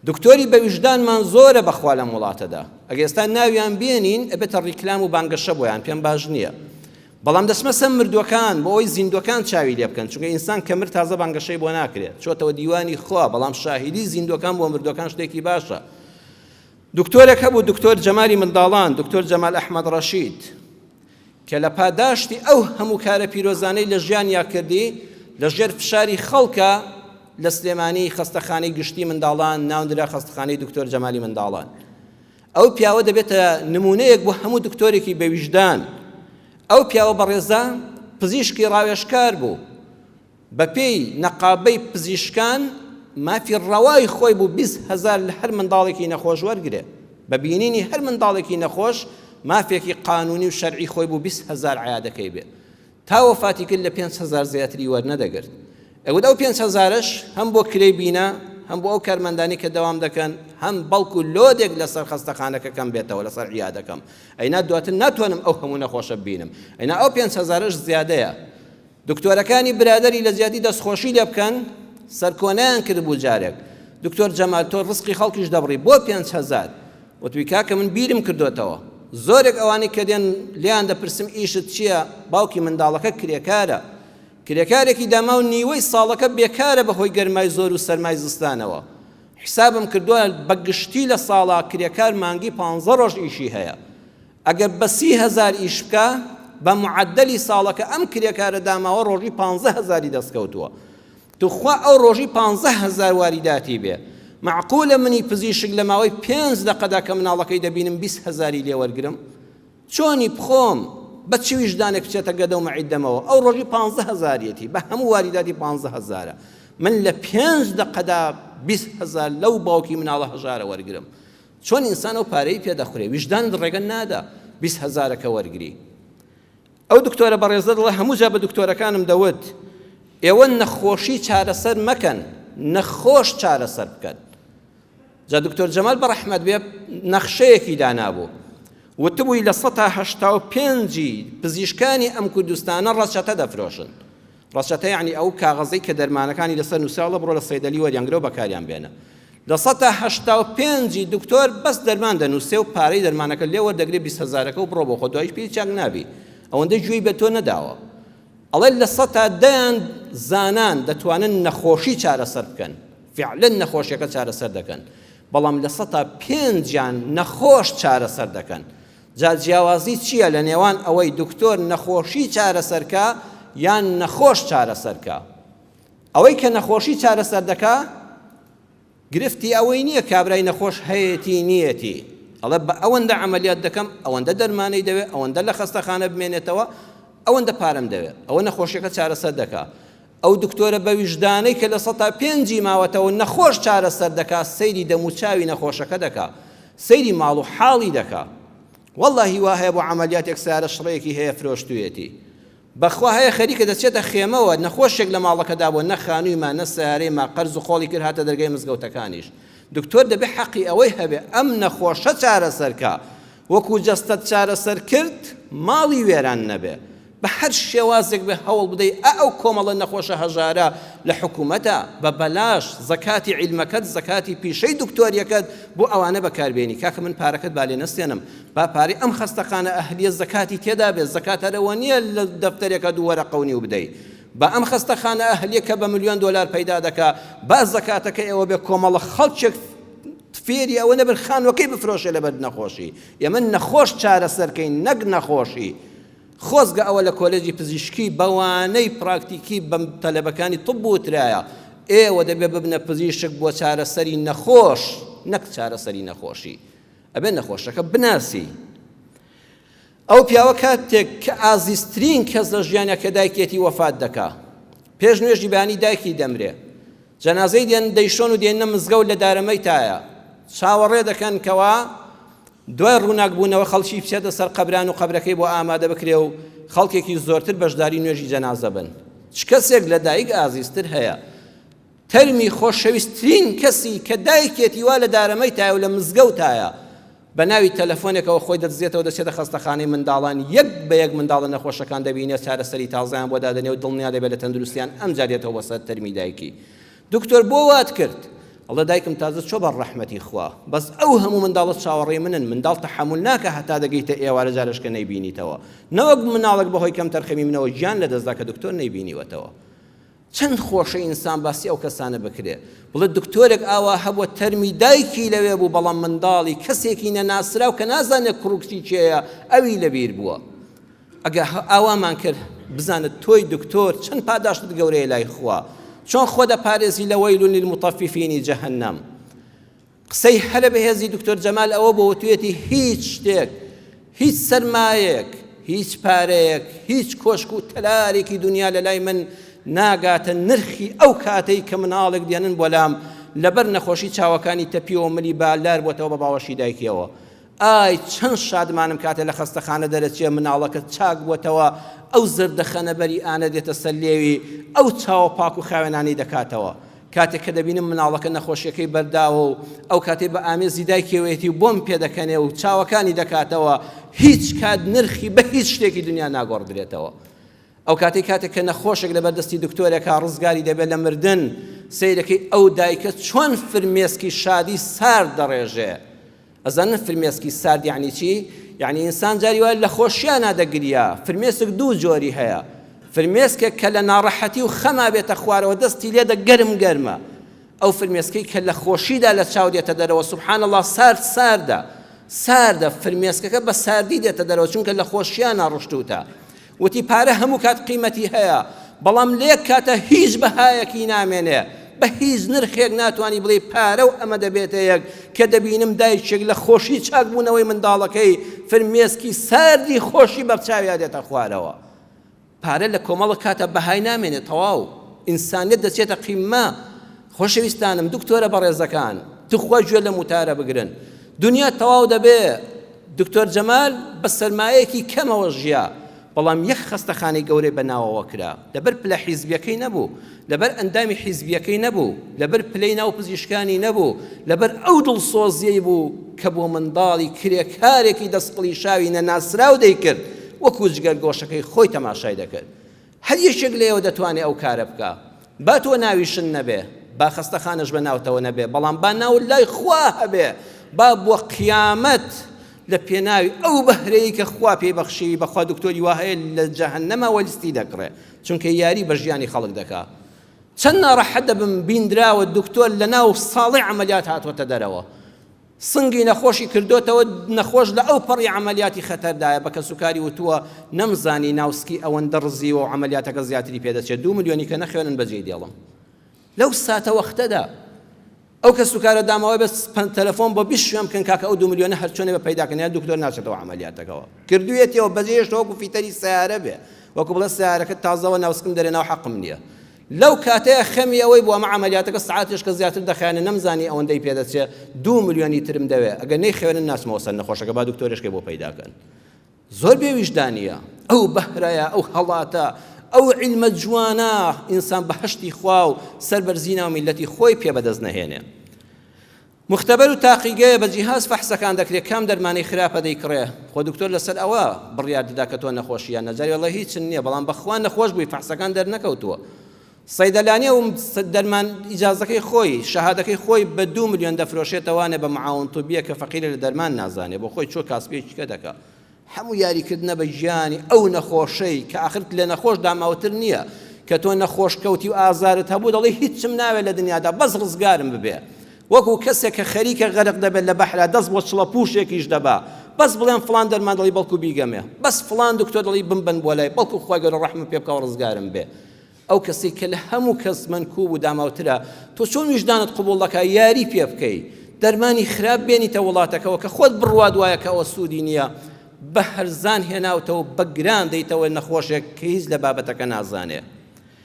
دکتۆری بە ویژدانمان زۆرە بەخوا لە وڵاتەدا ئەگە ئێستا ناویان بێنین ئەبێتە ڕیکلام و بانگەشە بۆیان پێم باش نییە بەڵام دەسمەسە مردوەکان بۆ ئەوەی زیندوەکان چاوی لێ بکەن چونکە ئینسان کە مرد تازە بانگەشەی بۆ ناکرێت چۆتەوە دیوانی خوا بەڵام شاهیدی زیندوەکان بۆ مردوەکان شتێکی باشە دکتۆرێک هەبوو دکتۆر جەمالی منداڵان دکتۆر جەمال ئەحمەد ڕەشید کە لە پاداشتی ئەو هەموو کارە پیرۆزانەی لە ژیانیا کردی لەژێر فشاری خەڵکە لە سلێمانی خەستەخانەی گشتی منداڵان ناوندرا خەستەخانەی دکتۆر جەمالی منداڵان ئەو پیاوە دەبێتە نمونەیەک بۆ هەموو دکتۆرێکی بە ویژدان ئەو پیاوە بەڕێزان پزیشکی ڕاوێژکار بوو بە پێی نەقابەی پزیشکان مافی ڕەوای خۆی بوو 20,000 لە هەر منداڵێکی نەخۆش وەرگرێ بە بینینی هەر منداڵێکی نەخۆش مافێکی قانونی و شەرعی خۆی بوو 20,000 عیادەکەی بێ تا وەفاتی کرد لە 5,000 زیاتری وەرنەدەگرت ئەوە ئەو 5,000ش هەم بۆ کرێی بینە هەم بۆ ئەو کارمەندانی کە دەوام دەکەن هەم بەڵکو لۆدێک لەسەر خەستەخانەکەکەم بێتەوە لەسەر عیادەکەم ئەینا دواتر ناتوانم ئەو هەموو نەخۆشە ببینم ئەینا ئەو 5,000ش زیادەیە دکتۆرەکانی برادەری لە زیادی دەستخۆشی لێ بکەن سەرکۆنیان کرد بوو جارێک دکتۆر جەمال تۆ ڕزقی خەڵکیش دەبڕی بۆ 5,000 وتوی کاکە من بیرم کردوێتەوە زۆرێک ئەوانەی کە دێن لیان دەپرسم ئیشت چییە باوکی منداڵەکە کرێکارە کرێکارێکی داما و نیوەی ساڵەکە بێکارە بەهۆی گەرمای زۆر و سەرمای زستانەوە حسابم کردووە بەگشتی لە ساڵا کرێکار مانگی 15 ڕۆژ ئیشی هەیە ئەگەر بە 30,000 ئیش بکە بە معدەلی ساڵەکە ئەم کرێکارە داماوە ڕۆژی 15,000 دەستکەوتووە توخوا ئەو ڕۆژی 15,000 واریداتی بێ معقولە منی پزیشک لە ماوەی 5 دقەدا کە مناڵەکەی دەبینم 20,000 لێ وەرگرم چۆنی بخۆم بە چی ویژدانێک بچێتە گەدە و مەعیدەمەوە ئەو ڕۆژی 15,000 بە هەموو واریداتی 15,000 من لە 5 دقەدا 20,000 لەو باوکی مناڵە هەژارە وەرگرم چۆن ئینسان ئەو پارەی پێدەخورێ ویژدانت ڕێگە نادا 20,000ەکە وەرگری ئەو دکتۆرە بەڕێزە دڵە هەموو جا بە دکتۆرەکانم دەوت ئێوە نەخۆشی چارەسەر مەکەن نەخۆش چارەسەر بکەن جا دکتۆر جەمال بەڕەحمەت بێ نەخشەیەکی دانابوو وتبووی لە 185 پزیشکانی ئەم کوردستانە ڕەچەتە دەفرۆشن ڕەچەتە یعنی ئەو کاغەزەی کە دەرمانەکانی لەسەر نووسراوە بڕۆ لە سەیدەلی وەریانگرەوە بەکاریان بێنە لە 185 دکتۆر بەس دەرمان دەنووسێ و پارەی دەرمانەکە لێ وەردەگرێ 20,000ەکە و بڕۆ بۆ خۆ دوایش پێی چاک نابی ئەوەندەی گوێی بە تۆ نەداوە ئەڵێ لە 110 زانان دەتوانن نەخۆشی چارەسەر بکەن فعلا نەخۆشیەکە چارەسەر دەکەن بەڵام لە 105 نەخۆش چارەسەر دەکەن جا جیاوازی چییە لە نێوان ئەوەی دکتۆر نەخۆشی چارەسەرکە یان نەخۆش چارەسەرکە ئەوەی کە نەخۆشی چارەسەر دەکا گرفتی ئەوەی نییە کابرای نەخۆش هەیەتی نیەتی ئەڵێ بە ئەوەندە عملیات دەکەم ئەوەندە دەرمانەی دەوێت ئەوەندە لە خەستەخانە بمێنێتەوە ئەوەندە پارەم دەوێت ئەوە نەخۆشیەکە چارەسەر دەکا ئەو دکتۆرە بە ویژدانەی کە لە 105 ماوەتەوە نەخۆش چارەسەر دەکا سەیری دەموچاوی نەخۆشەکە دەکا سەیری ماڵ و حاڵی دەکا واللهی وا هەیە بۆ عملیاتێک سارە شڕەیەکی هەیە فرۆشتوویەتی بەخوا هەیە خەریکە دەچێتە خێمەوە نەخۆشێک لە ماڵەکەدا بۆ نەخانوویما نەسارێما قەرز و خۆڵی کرد هاتە دەرگای مزگەوتەکانیش دکتۆر دەبێ حەقی ئەوەی هەبێ ئەم نەخۆشە چارەسەرکە وەکو جەستەت چارەسەر کرد ماڵی وێران نەبێ بە هەر شێوازێک بێ هەوڵ بدەی ئەو کۆمەڵە نەخۆشە هەژارە لە حکوومەتە بە بەلاش زەکاتی عیلمەکەت زەکاتی پیشەی دکتۆریەکەت بۆ ئەوانە بەکاربێنی کاکە من پارەکەت بالێ نەستێنم با پارەی ئەم خەستەخانە ئەهلیە زەکاتی تێدا بێت زەکاتەرەوە نییە لە دەفتەرێکە دوو وەرەقەونی و بدەیت بە ئەم خەستەخانە ئەهلیە کە بە $1,000,000 پەیدا دەکا با زەکاتەکە ئێوە بێ کۆمەڵە خەڵکێک فێری ئەوە نەبن خانوەکەی بفرۆشێ لەبەر نەخۆشی ئێمە نەخۆش چارەسەرکەین نەک نەخۆشی خۆزگە ئەوە لە کۆلێجی پزیشکی بەوانەی پراکتیکی بە تەلەبەکانی طب وترایە ئێوە دەبێ ببنە پزیشک بۆ چارەسەری نەخۆش نەک چارەسەری نەخۆشی ئەبێ نەخۆشەکە بناسی ئەو پیاوە کاتێک کە ئازیزترین کەس لە ژیانەکە دایکێتی وەفات دەکا پێش نوێژی بەیانی دایکی دەمرێ جەنازەی دێن دەیشۆن و دێنە مزگەوت لە دارەمەی تایە چاوەڕێ دەکەن کەوا دوای ڕووناک بوونەوە خەڵکی بچێتە سەر قەبران و قەبرەکەی بۆ ئامادە بکرێ و خەڵکێکی زۆرتر بەشداری نوێژی جەنازە بن چ کەسێک لە دایک ئازیزتر هەیە تەرمی خۆشەویستترین کەسی کە دایکێتی وا لە دارەمەی تایە و لە مزگەوتایە بەناوی تەلەفۆنێکەوە خۆی دەدزێتەوە دەچێتە خەستەخانەی منداڵان یەک بە یەک منداڵە نەخۆشەکان دەبینێت چارەسەری تازایان بۆ دادەنێ و دڵنیا دەبێت لە تەندروستیان ئەم جارێتەوە بەسەر تەرمی دایکی دکتۆر بۆ وات کرد ئەڵێ دایکم تازە چۆ بە ڕەحمەتی خوا بەس ئەو هەموو منداڵت چاوەڕێی منن منداڵ تەحەموول ناکە هەتا دەگەیتە ئێوارە جارشکە نەیبینیتەوە نەوەک مناڵێک بەهۆی کەم تەرخەمی منەوە گیان لەدەستدا کە دکتۆر نەیبینیوەتەوە چەند خۆشە ئینسان باسی ئەو کەسانە بکرێ بڵێ دکتۆرێک ئاوا هەبووە تەرمی دایکی لەوێ بوو بەڵام منداڵی کەسێکی نەناسراو کە نازانێت کوڕکسی چێیە ئەوی لەبیر بووە ئەگە ئاوامان کرد بزانت تۆی دکتۆر چەند پاداشت گەورەیە لای خوا چۆن خۆ دەپارێزی لە وەیل للمطەففینی جەهەنەم قسەی هەرە بەهێزی دکتۆر جەمال ئەوە بۆ توێتی هیچ شتێک هیچ سەرمایەک هیچ پارەیەک هیچ کۆشک و تەلارێکی دنیا لە لای من ناگاتە نرخی ئەو کاتەی کە مناڵێک دێنن بۆلام لەبەر نەخۆشی چاوەکانی تەپیەوە ملی بالار بۆتەوە بە باوەشی دایکیەوە ئای چەند شادمانم کاتێ لە خەستەخانە دەرەچێ مناڵەکە چاک بووەتەوە ئەو زردەخەنە بەری ئانە دێتە سەر لێوی ئەو چاوە پاک و خاوێنانی دەکاتەوە کاتێک کە دەبینم مناڵەکە نەخۆشیەکەی بەرداوە و ئەو کاتێ بە ئامێزی دایکێوێتی بۆم پێدەکەنێ و چاوەکانی دەکاتەوە هیچ کات نرخی بە هیچ شتێکی دنیا ناگۆڕدرێتەوە ئەو کاتێک کە نەخۆشێک لەبەردەستی دکتۆرێکا ڕزگاری دەبێت لە مردن سەیرەکەی ئەو دایکە چۆن فرمێسکی شادی سارد دەڕێژێ ئەزانن فرمێسکی سارد یعنی چی؟ یعنی ئینسان جاری وایە لە خۆشیان نادەگریا فرمێسک دوو جۆری هەیە فرمێسکێک کە لە ناڕەحەتی و خەما بێتە خوارەوە دەستی لێدە گەرم گەرمە ئەو فرمێسکەی کە لە خۆشیدا لە چاو دێتە دەرەوە سوبحان الله ساردە فرمێسکەکە بە ساردی دێتە دەرەوە چونکە لە خۆشیان ناڕشتوتە وتی پارە هەموو کات قیمەتی هەیە بەڵام لێک کاتە هیچ بەهایەکی نامێنێ بە هیچ نرخێک ناتوانانی بڵێ پارە و ئەمە دەبێتە یەک کە دەبینم دایکێک لە خۆشی چاکبوونەوەی منداڵەکەی فرمێسکی ساردی خۆشی بەرچاویا دێتە خوارەوە پارە لە کۆمەڵە کاتە بەهای نامێنێت تەواو ئینسانیت دەچێتە قیممە خۆشەویستانم دکتۆرە بەڕێزەکان تخوا گوێ لە موتارە بگرن دنیا تەواو دەبێ دکتۆر جەمال بە سەرمایەکی کەمەوە ژیا بەڵام یەک خەستەخانەی گەورەی بەناوەوە کرا لەبەر پلە حیزبیەکەی نەبوو لەبەر ئەندامی حیزبیەکەی نەبوو لەبەر پلەی ناو پزیشکانی نەبوو لەبەر ئەو دڵسۆزیەی بوو کە بۆ منداڵی کرێکارێکی دەستقڵی شاوی نەناسراو دەیکرد وەکو جگەر گۆشەکەی خۆی تەماشای دەکرد هەر یەکێک لێەوە دەتوانێت ئەو کارە بکە با تۆ ناوی شن نەبێ با خەستەخانەش بەناوتەوە نەبێ بەڵام با ناو لای خوا هەبێ با بۆ قیامەت لە پێناوی ئەو بەهرەیە کە خوا پێی بەخشی بەخوا دکتۆری وا هەیە لە جەهەنەمە وەلیستی دەکڕێ چونکە یاری بە ژیانی خەڵک دەکا چەند ناڕەحەت دەبم بیندراوە دکتۆر لە ناو ساڵی عەمەلیات هاتوۆتە دەرەوە سنگی نەخۆشی کردوتەوە نەخۆش لە ئەو پەڕی عەمەلیاتی خەتەردایە بە کە سوکاری وتووە نەمزانی ناوسکی ئەوەندە ڕزیوە و عەمەلیاتەکە زیاتری پێدەچێت 2 ملیۆنی کە نەخوێنن بەجێی دێڵم لەو ساتە وەختەدا ئەو کە سوکارە دامەوەی بە تەلەفۆن بۆ 20 شوێن بکەن کاکە ئەو 2 ملیۆنە هەر چۆنێ بە پەیداکەن یا دکتۆر ناچێتەوە عەمەلیاتەکەەوە کردوێتەوە بەجێشتەوە وەکو فیتەری سیارە بێ وەکو بڵێ سیارەکە تازەوە ناوسکم دەرێ ناو حەقم نییە لەو کاتەیە خەمی ئەوەی بۆ ئەمە عەمەلیاتەکە سەعاتێش کە زیاتر دەخایەنە نەمزانی ئەوەندەی پێدەچێت 2 ملیۆنی ترم دەوێ ئەگەر نەیخوێنن ناسمەوە سەر نەخۆشەکە با دکتۆرێشکێ بۆ پەیداکەن زۆر بێویژدانیە ئەو بەهرەیە ئەو هەڵاتە ئەو عیلمە جوانە ئینسان بەهەشتی خوا و سەربەرزینە و میلەتی خۆی پێ بەدەست نەهێنێ مختبەر و تاقیگەیە بە جیهاز فەحسەکان دەکرێت کام دەرمانی خراپە دەیکڕێ خۆ دکتۆر لەسەر ئەوە بڕیار دەدا کە تۆ نەخۆشییان نەجاری وەڵڵی هیچ نییە بەڵام بەخوا نەخۆش بووی فەحسەکان دەرنەکەوتووە سەیدەلانیە و دەرمان ئیجازەکەی خۆی شەهادەکەی خۆی بە 2 ملیۆن دەفرۆشێتەوانێ بە معاون طبیە کە فەقیرە لە دەرمان نازانێ بۆ خۆی چۆ کاسبێکیکە دەکا هەموو یاریکردنە بە ژیانی ئەو نەخۆشەی کە ئاخرت لە نەخۆش داماوتر نییە کە تۆ نەخۆش کەوتی و ئازارت هەبوو دەڵێ هیچم ناوێت لە دنیادا بەس ڕزگارم ببێ وەکو کەسێک کە خەریکە غەرق دەبێت لە بەحرا دەست بۆ چڵە پووشێکیش دەبا بەس بڵێن فڵان دەرمان دەڵی بەڵکو بیگەمێ بەس فڵان دکتۆر دەڵی بمبەن بۆ لای بەڵکو خوای گەورە ڕەحمە پێ بکە و ڕزگارم بێ ئەو کەسێک کە لە هەموو کەس منکوب و داماوترە تۆ چۆن ویژدانت قبوڵ دەکا یاری پێ بکەی دەرمانی خراپ بێنیتە وڵاتەکەەوە کە خۆت بڕوات وایە کە ئەوە سوودی نییە بە هەرزان هێناوتەوە بە گران دەیتەوە نەخۆشێک کە هیچ لە بابەتەکە نازانێ